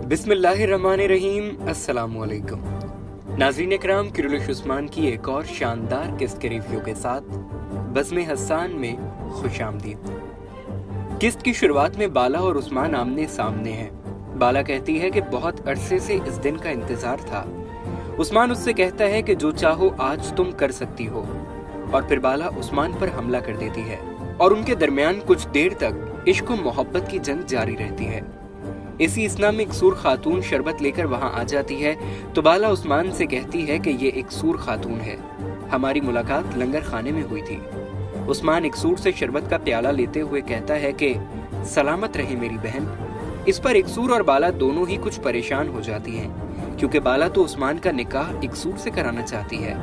बिस्मिल्लाहिर्रहमानिर्रहीम। अस्सलामुअलैकुम नाज़रीन इकराम, किरुलिश उस्मान की एक और शानदार किस्त के रिव्यू के साथ बज़्म हस्सान में खुशामदीद। किस्त की शुरुआत में बाला और उस्मान आमने सामने हैं। बाला कहती है कि बहुत अरसे से इस दिन का इंतजार था। उस्मान उससे कहता है कि जो चाहो आज तुम कर सकती हो, और फिर बाला उस्मान पर हमला कर देती है और उनके दरमियान कुछ देर तक इश्क और मोहब्बत की जंग जारी रहती है। इसी असना में एक सूर खातून शरबत लेकर वहां आ जाती है तो बाला उस्मान से कहती है कि ये एक सूर खातून है, हमारी मुलाकात लंगर खाने में हुई थी। उस्मान एक सूर से शरबत का प्याला लेते हुए कहता है कि सलामत रहे मेरी बहन। इस पर एक सूर और बाला दोनों ही कुछ परेशान हो जाती हैं, क्योंकि बाला तो उस्मान का निकाह एक सूर से कराना चाहती है।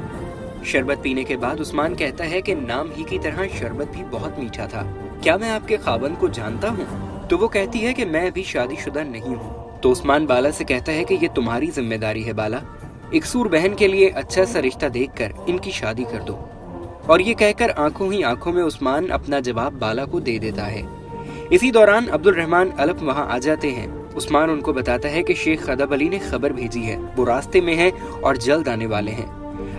शरबत पीने के बाद उस्मान कहता है कि नाम ही की तरह शरबत भी बहुत मीठा था, क्या मैं आपके खावंद को जानता हूँ? तो वो कहती है कि मैं अभी शादीशुदा नहीं हूँ। तो उस्मान बाला से कहता है कि ये तुम्हारी जिम्मेदारी है बाला, एक सूर बहन के लिए अच्छा सा रिश्ता देखकर इनकी शादी कर दो। और ये कहकर आंखों ही आंखों में उस्मान अपना जवाब बाला को दे देता है। इसी दौरान अब्दुल रहमान अलप वहाँ आ जाते हैं। उस्मान उनको बताता है कि शेख अदब अली ने खबर भेजी है, वो रास्ते में है और जल्द आने वाले हैं।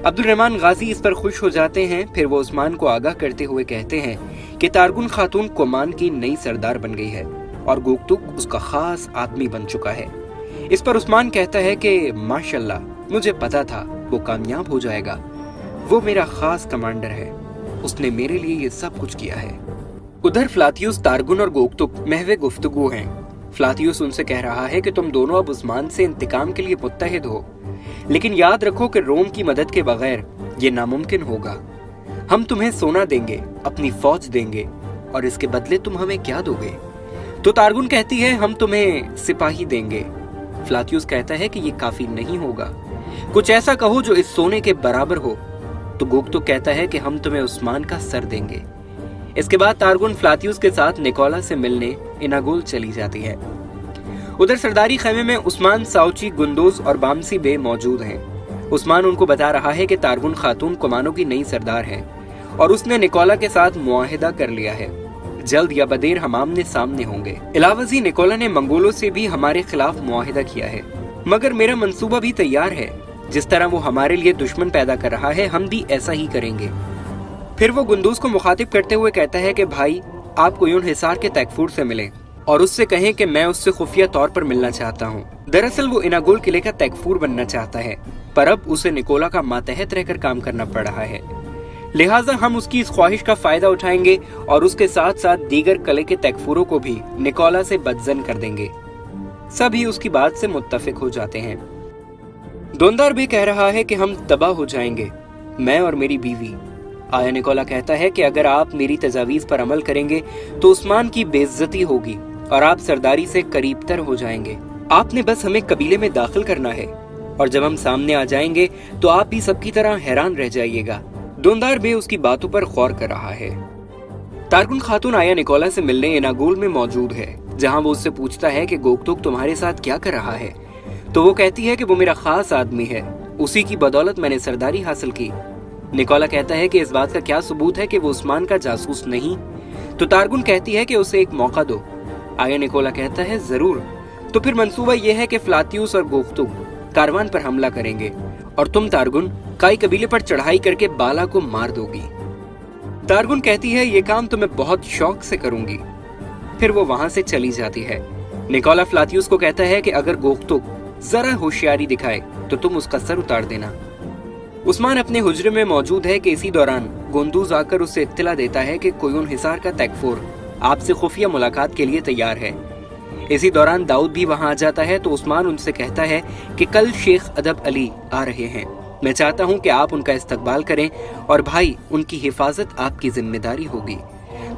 अब्दुल रहमान गाजी इस पर खुश हो जाते हैं। फिर वो उस्मान को आगाह करते हुए कहते हैं कि तारगुन खातून कोमान की नई सरदार बन गई है और गोकतुक उसका खास आदमी बन चुका है। इस पर उस्मान कहता है कि माशाल्लाह, मुझे पता था वो कामयाब हो जाएगा, वो मेरा खास कमांडर है, उसने मेरे लिए ये सब कुछ किया है। उधर फ्लातियुस, तारगुन और गोकतुक महवे गुफ्तगू हैं। फ्लातियुस उनसे कह रहा है कि तुम दोनों अब उस्मान से इंतकाम के लिए मुत्तहिद हो, लेकिन याद रखो कि रोम की मदद के बगैर ये नामुमकिन होगा। हम तुम्हें सोना देंगे, अपनी फौज देंगे, और इसके बदले तुम हमें क्या दोगे? तो तारगुन कहती है हम तुम्हें सिपाही देंगे। फ्लातियुस कहता है कि ये काफी नहीं होगा, कुछ ऐसा कहो जो इस सोने के बराबर हो। तो गोकतुक कहता है कि हम तुम्हें उस्मान का सर देंगे। इसके बाद तारगुन फ्लातियुस के साथ निकोला से मिलने इनागुल चली जाती है। उधर सरदारी खेमे में उस्मान, साउची, गुंदोज और बामसी बे मौजूद हैं। उस्मान उनको बता रहा है कि तारगुन खातून कुमानों की नई सरदार है और उसने निकोला के साथ मुआहिदा कर लिया है, जल्द या बदेर हम आमने सामने होंगे। इलावजी निकोला ने मंगोलों से भी हमारे खिलाफ मुआहिदा किया है, मगर मेरा मंसूबा भी तैयार है। जिस तरह वो हमारे लिए दुश्मन पैदा कर रहा है, हम भी ऐसा ही करेंगे। फिर वो गुंदूज को मुखातिब करते हुए कहता है कि भाई, आप कोयून हिसार के तैकफूर से मिलें और उससे कहें कि मैं उससे खुफिया तौर पर मिलना चाहता हूँ। दरअसल वो इनागुल किले का तैकफूर बनना चाहता है, पर अब उसे निकोला का मातहत रहकर काम करना पड़ रहा है, लिहाजा हम उसकी इस ख्वाहिश का फायदा उठाएंगे और उसके साथ साथ दीगर कले के तैकफूरों को भी निकोला से बदजन कर देंगे। सभी उसकी बात से मुत्तफिक हो जाते हैं। दोंदार भी कह रहा है कि हम तबाह हो जाएंगे, मैं और मेरी बीवी। आया निकोला कहता है कि अगर आप मेरी तजावीज पर अमल करेंगे तो उस्मान की बेइज्जती होगी और आप सरदारी से करीबतर हो जाएंगे। आपने बस हमें कबीले में दाखिल करना है और जब हम सामने आ जाएंगे तो आप भी सबकी तरह हैरान रह जाइएगा। दोंदार बे उसकी बातों पर गौर कर रहा है। तारगुन खातून आया निकोला से मिलने इनागुल में मौजूद है, जहां वो उससे पूछता है कि गोकतुक तुम्हारे साथ क्या कर रहा है। तो वो कहती है कि वो मेरा खास आदमी है, उसी की बदौलत मैंने सरदारी हासिल की। निकोला कहता है कि इस बात का क्या सबूत है कि वो उस्मान का जासूस नहीं। तो तारगुन कहती है कि उसे एक मौका दो। आया निकोला कहता है जरूर। तो फिर मंसूबा यह है कि फ्लातियुस और गोकतुक कारवान पर हमला करेंगे और तुम तारगुन काई कबीले पर चढ़ाई करके बाला को मार दोगी। तारगुन कहती है ये काम तो मैं बहुत शौक से करूंगी। फिर वो वहां से चली जाती है। निकोला फ्लातियुस को कहता है कि अगर गोकतुक जरा होशियारी दिखाए तो तुम उसका सर उतार देना। उस्मान अपने हुजरे में मौजूद है कि इसी दौरान गुंदूज आकर उसे इत्तला देता है कि कोयून हिसार का तैकफूर आपसे खुफिया मुलाकात के लिए तैयार है। इसी दौरान दाऊद भी वहां आ जाता है। तो उस्मान उनसे कहता है कि कल शेख अदब अली आ रहे हैं, मैं चाहता हूं कि आप उनका इस्तकबाल करें और भाई, उनकी हिफाजत आपकी जिम्मेदारी होगी।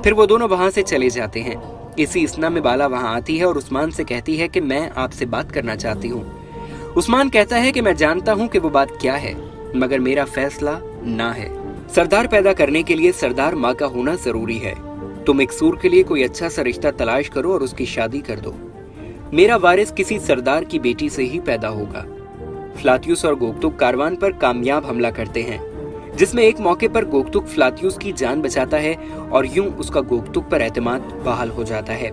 फिर वो दोनों वहां से चले जाते हैं। इसी इसना में बाला वहां आती है और उस्मान से कहती है कि मैं आपसे बात करना चाहती हूँ। उस्मान कहता है कि मैं जानता हूँ कि वो बात क्या है, मगर मेरा फैसला ना है। सरदार पैदा करने के लिए सरदार माँ का होना जरूरी है। तुम एक सूर के लिए कोई अच्छा सा रिश्ता तलाश करो और उसकी शादी कर दो। मेरा वारिस किसी सरदार की बेटी से ही पैदा होगा। फ्लातियुस और गोकतुक कारवान पर कामयाब हमला करते हैं, जिसमें एक मौके पर गोकतुक फ्लातियुस की जान बचाता है और यूं उसका गोकतुक पर एतमाद बहाल हो जाता है।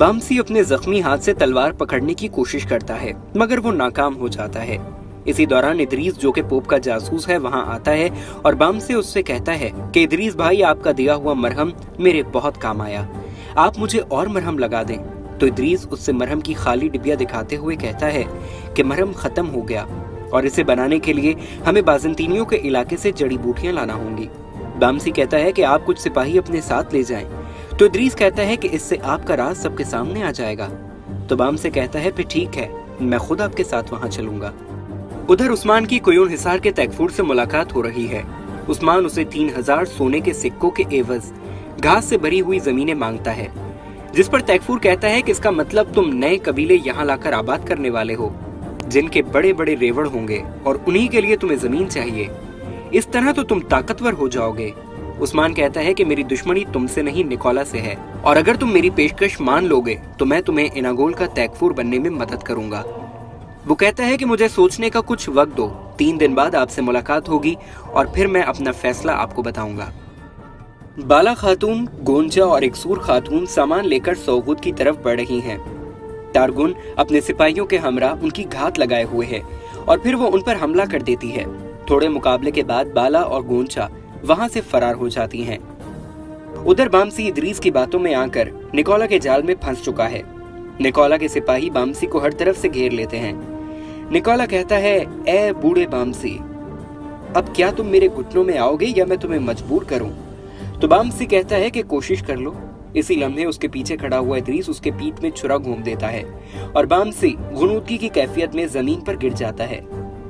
बामसी अपने जख्मी हाथ से तलवार पकड़ने की कोशिश करता है, मगर वो नाकाम हो जाता है। इसी दौरान इदरीस, जो कि पोप का जासूस है, वहां आता है और बामसी उससे कहता है कि इदरीस भाई, आपका दिया हुआ मरहम मेरे बहुत काम आया, आप मुझे और मरहम लगा दें। तो इदरीस उससे मरहम की खाली डिबिया दिखाते हुए कहता है कि मरहम खत्म हो गया और इसे बनाने के लिए हमें बाज़ंतीनियों के इलाके से जड़ी बूटियां लाना होंगी। बामसी कहता है कि आप कुछ सिपाही अपने साथ ले जाएं। तो इदरीस कहता है कि इससे आपका राज सबके सामने आ जाएगा। तो बामसी कहता है फिर ठीक है, मैं खुद आपके साथ वहां चलूंगा। उधर उस्मान की कुयून हिसार के तैकफूर से मुलाकात हो रही है। उस्मान उसे 3000 सोने के सिक्कों के एवज घास से भरी हुई जमीनें मांगता है, जिस पर तैकफूर कहता है कि इसका मतलब तुम नए कबीले यहाँ लाकर आबाद करने वाले हो, जिनके बड़े बड़े रेवड़ होंगे और उन्हीं के लिए तुम्हें जमीन चाहिए। इस तरह तो तुम ताकतवर हो जाओगे। उस्मान कहता है कि मेरी दुश्मनी तुमसे नहीं, निकोला से है, और अगर तुम मेरी पेशकश मान लोगे तो मैं तुम्हें इनागोल का तैकफूर बनने में मदद करूंगा। वो कहता है कि मुझे सोचने का कुछ वक्त दो, 3 दिन बाद आपसे मुलाकात होगी और फिर मैं अपना फैसला आपको बताऊंगा। बाला खातून, गोंजा और इकसूर खातून सामान लेकर सौगुद की तरफ बढ़ रही हैं। तारगुन अपने सिपाहियों के हमरा उनकी घात लगाए हुए है और फिर वो उन पर हमला कर देती है। थोड़े मुकाबले के बाद बाला और गोंचा वहां से फरार हो जाती हैं। उधर बामसी इदरीस की बातों में आकर निकोला के जाल में फंस चुका है। निकोला के सिपाही बामसी को हर तरफ से घेर लेते हैं। निकोला कहता है, ए बूढ़े बामसी, अब क्या तुम मेरे घुटनों में आओगे या मैं तुम्हें मजबूर करूं? तो बामसी कहता है कि कोशिश कर लो। इसी लम्हे उसके पीछे खड़ा हुआ इदरीस उसके पीठ में छुरा घूम देता है और बामसी गुनूदगी की कैफियत में जमीन पर गिर जाता है।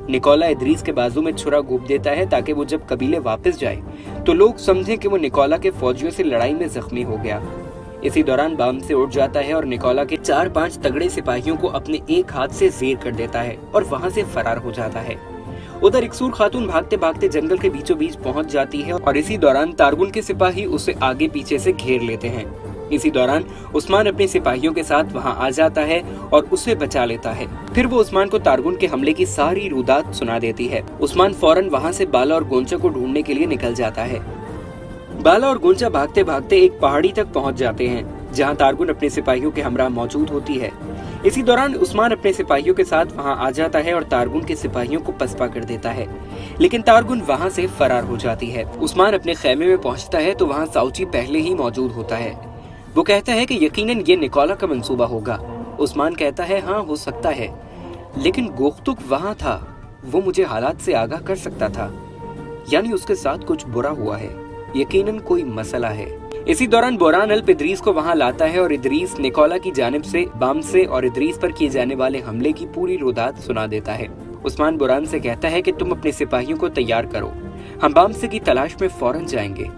निकोला इदरीस के बाजू में छुरा घूम देता है ताकि वो जब कबीले वापस जाए तो लोग समझें कि वो निकोला के फौजियों से लड़ाई में जख्मी हो गया। इसी दौरान बामसी उठ जाता है और निकोला के 4-5 तगड़े सिपाहियों को अपने एक हाथ से ज़ेर कर देता है और वहां से फरार हो जाता है। उधर इकसूर खातून भागते भागते जंगल के बीचों बीच पहुंच जाती है और इसी दौरान तारगुन के सिपाही उसे आगे पीछे से घेर लेते हैं। इसी दौरान उस्मान अपने सिपाहियों के साथ वहां आ जाता है और उसे बचा लेता है। फिर वो उस्मान को तारगुन के हमले की सारी रुदात सुना देती है। उस्मान फौरन वहां से बाला और गोंचा को ढूंढने के लिए निकल जाता है। बाला और गोंचा भागते भागते एक पहाड़ी तक पहुंच जाते हैं, जहां तारगुन अपने सिपाहियों के हमरा मौजूद होती है। इसी दौरान उस्मान अपने सिपाहियों के साथ वहां आ जाता है और तारगुन के सिपाहियों को पसपा कर देता है, लेकिन तारगुन वहां से फरार हो जाती है। उस्मान अपने खेमे में पहुंचता है तो वहां साउची पहले ही मौजूद होता है। वो कहता है कि यकीनन ये निकोला का मंसूबा होगा। उस्मान कहता है, हाँ हो सकता है, लेकिन गोख्तुक वहां था, वो मुझे हालात से आगाह कर सकता था, यानी उसके साथ कुछ बुरा हुआ है, यकीनन कोई मसला है। इसी दौरान बोरान अल्प इदरीस को वहां लाता है और इदरीस निकोला की जानिब से बामसे और इदरीस पर किए जाने वाले हमले की पूरी रुदात सुना देता है। उस्मान बोरान से कहता है कि तुम अपने सिपाहियों को तैयार करो, हम बामसे की तलाश में फौरन जाएंगे।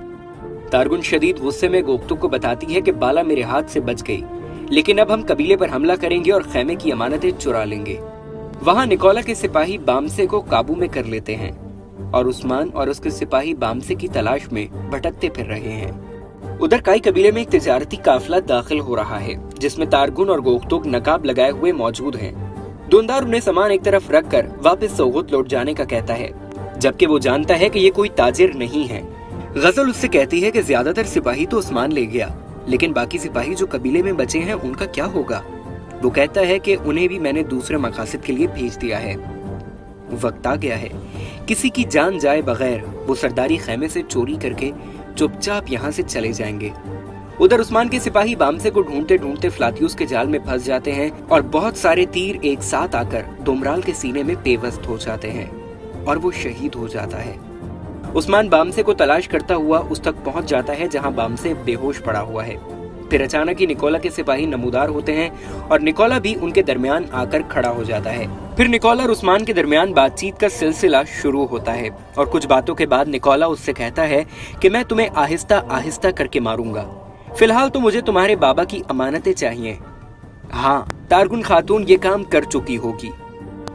तारगुन शदीद गुस्से में गोख्तुक को बताती है कि बाला मेरे हाथ से बच गई, लेकिन अब हम कबीले पर हमला करेंगे और खेमे की अमानतें चुरा लेंगे। वहां निकोला के सिपाही बामसे को काबू में कर लेते हैं और उस्मान और उसके सिपाही बामसे की तलाश में भटकते फिर रहे हैं। उधर काई कबीले में एक तिजारती काफिला दाखिल हो रहा है, जिसमें तारगुन और गोख्तुक नकाब लगाए हुए मौजूद हैं। दुनदार उन्हें सामान एक तरफ रख कर वापस सौगुत लौट जाने का कहता है, जबकि वो जानता है कि ये कोई ताजिर नहीं है। गजल उससे कहती है कि ज्यादातर सिपाही तो उस्मान ले गया, लेकिन बाकी सिपाही जो कबीले में बचे हैं उनका क्या होगा? वो कहता है कि उन्हें भी मैंने दूसरे मकासद के लिए भेज दिया है। वक्त आ गया है, किसी की जान जाए बगैर वो सरदारी खेमे से चोरी करके चुपचाप यहाँ से चले जाएंगे। उधर उस्मान के सिपाही बामसे को ढूंढते ढूंढते फ्लातियुस के जाल में फंस जाते हैं और बहुत सारे तीर एक साथ आकर दुमराल के सीने में पेवस्त हो जाते हैं और वो शहीद हो जाता है। उस्मान बामसे को तलाश करता हुआ उस तक पहुंच जाता है जहां बामसे बेहोश पड़ा हुआ है। फिर अचानक ही निकोला के सिपाही नमूदार होते हैं और निकोला भी उनके दरमियान आकर खड़ा हो जाता है। फिर निकोला और उस्मान के दरमियान बातचीत का सिलसिला शुरू होता है और कुछ बातों के बाद निकोला उससे कहता है कि मैं तुम्हें आहिस्ता आहिस्ता करके मारूंगा, फिलहाल तो मुझे तुम्हारे बाबा की अमानतें चाहिए। हाँ, तारगुन खातून ये काम कर चुकी होगी।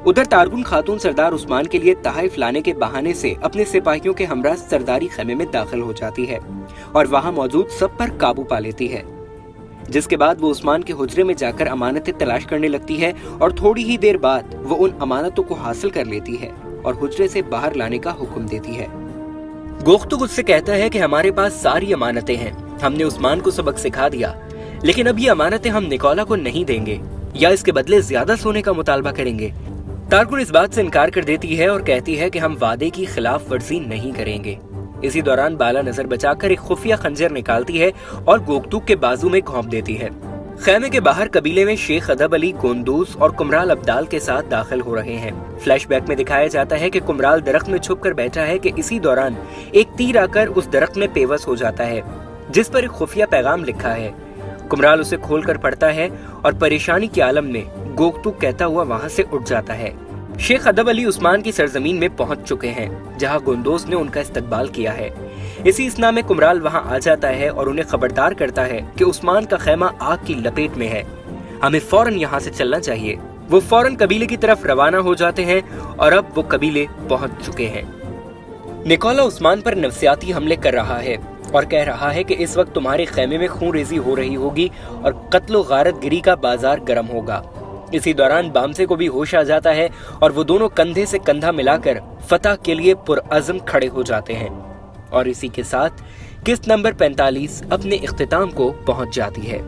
उधर तारगुन खातून सरदार उस्मान के लिए तहाइफ लाने के बहाने से अपने सिपाहियों के हमरा सरदारी खेमे में दाखिल हो जाती है और वहां मौजूद सब पर काबू पा लेती है, जिसके बाद वो उस्मान के हुजरे में जाकर अमानतें तलाश करने लगती है और थोड़ी ही देर बाद वो उन अमानतों को हासिल कर लेती है और हुजरे से बाहर लाने का हुक्म देती है। गोख्तुक उससे कहता है कि हमारे पास सारी अमानतें हैं, हमने उस्मान को सबक सिखा दिया, लेकिन अब ये अमानतें हम निकोला को नहीं देंगे या इसके बदले ज्यादा सोने का मुतालबा करेंगे। तारकुन इस बात से इनकार कर देती है और कहती है कि हम वादे की खिलाफ वर्जी नहीं करेंगे। इसी दौरान बाला नजर बचाकर एक खुफिया खंजर निकालती है और गोकतूक के बाजू में घोंप देती है। खैमे के बाहर कबीले में शेख अदब अली, गोंदूस और कुमराल अब्दाल के साथ दाखिल हो रहे हैं। फ्लैशबैक में दिखाया जाता है कि कुमराल दरख्त में छुपकर बैठा है कि इसी दौरान एक तीर आकर उस दरख्त में पेवस हो जाता है जिस पर एक खुफिया पैगाम लिखा है। कुमराल उसे खोलकर पढ़ता है और परेशानी के आलम में गोकतूक कहता हुआ वहाँ से उठ जाता है। शेख अदब अली उस्मान की सरजमीन में पहुंच चुके हैं जहां गोंदोस ने उनका इस्तकबाल किया है। इसी इसना में कुमराल वहां आ जाता है और उन्हें खबरदार करता है कि उस्मान का खैमा आग की लपेट में है, हमें फौरन यहाँ से चलना चाहिए। वो फौरन कबीले की तरफ रवाना हो जाते हैं और अब वो कबीले पहुंच चुके हैं। निकोला उस्मान पर नफ्सियाती हमले कर रहा है और कह रहा है कि इस वक्त तुम्हारे खैमे में खून रेजी हो रही होगी और कत्लो गारत गिरी का बाजार गर्म होगा। इसी दौरान बामसे को भी होश आ जाता है और वो दोनों कंधे से कंधा मिलाकर फतह के लिए पुरअज़्म खड़े हो जाते हैं। और इसी के साथ किस्त नंबर 45 अपने इख्तिताम को पहुंच जाती है।